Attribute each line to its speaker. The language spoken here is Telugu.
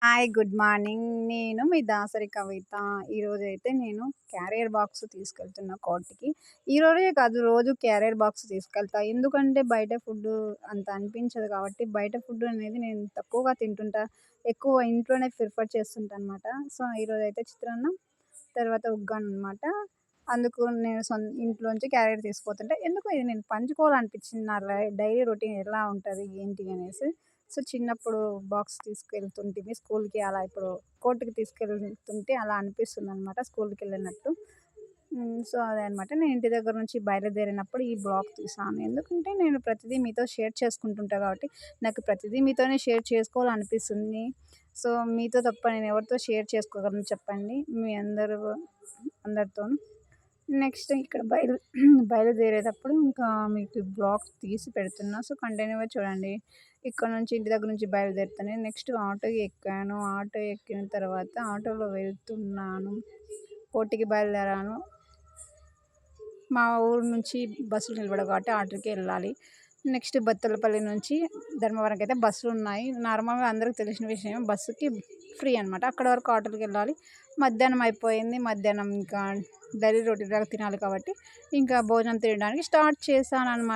Speaker 1: హాయ్. Good morning. నేను మీ దాసరి కవిత. ఈరోజైతే నేను క్యారియర్ బాక్స్ తీసుకెళ్తున్నా కోర్ట్‌కి. ఈరోజే కాదు, రోజు క్యారియర్ బాక్స్ తీసుకెళ్తా. ఎందుకంటే బయట ఫుడ్డు అంత అనిపించదు కాబట్టి, బయట ఫుడ్ అనేది నేను తక్కువగా తింటుంటా. ఎక్కువ ఇంట్లోనే ప్రిఫర్ చేస్తుంటాననమాట. సో, ఈరోజైతే చిత్రాన్నం, తర్వాత ఉగ్గాననమాట. అందుకు నేను ఇంట్లోంచి క్యారియర్ తీసుకుపోతుంటే, ఎందుకో ఇది నేను పంచుకోవాలనిపించింది. నా డైలీ రొటీన్ ఎలా ఉంటది, ఏంటి అనేసి. సో, చిన్నప్పుడు బాక్స్ తీసుకెళ్తుంటిమి స్కూల్‌కి. అలా ఇప్పుడు కోర్ట్‌కి తీసుకెళ్తుంటే అలా అనిపిస్తుందనమాట, స్కూల్‌కెళ్ళినట్టు. సో, అదే అనమాట. నేను ఇంటి దగ్గర నుంచి బయలుదేరినప్పుడు ఈ బ్లాగ్ తీశాను. ఎందుకంటే నేను ప్రతిదీ మీతో షేర్ చేసుకుంటుంటా కాబట్టి, నాకు ప్రతిదీ మీతోనే షేర్ చేసుకోవాలనిపిస్తుంది. సో, మీతో తప్ప నేను ఎవరితో షేర్ చేసుకోగలను చెప్పండి? మీ అందరితోను. నెక్స్ట్ ఇక్కడ బయలుదేరేటప్పుడు ఇంకా మీకు బ్లాగ్ తీసి పెడుతున్నా. సో, కంటిన్యూ‌గా చూడండి. ఇక్కడ నుంచి ఇంటి దగ్గర నుంచి బయలుదేరుతాను. నెక్స్ట్ ఆటో ఎక్కాను. ఆటో ఎక్కిన తర్వాత ఆటోలో వెళ్తున్నాను. కోటికి బయలుదేరాను. మా ఊరు నుంచి బస్సులు నిలబడవు కాబట్టి ఆటోకే వెళ్ళాలి. నెక్స్ట్ బత్తలపల్లి నుంచి ధర్మవరంకైతే బస్సులున్నాయి. నార్మల్‌గా అందరికి తెలిసిన విషయమే, బస్సుకి ఫ్రీ అనమాట. అక్కడి వరకు ఆటోలకెళ్ళాలి. మధ్యాహ్నం అయిపోయింది. మధ్యాహ్నం ఇంకా డైలీ రొటీన్‌లాగా తినాలి కాబట్టి, ఇంకా భోజనం తినడానికి స్టార్ట్ చేశాననమాట.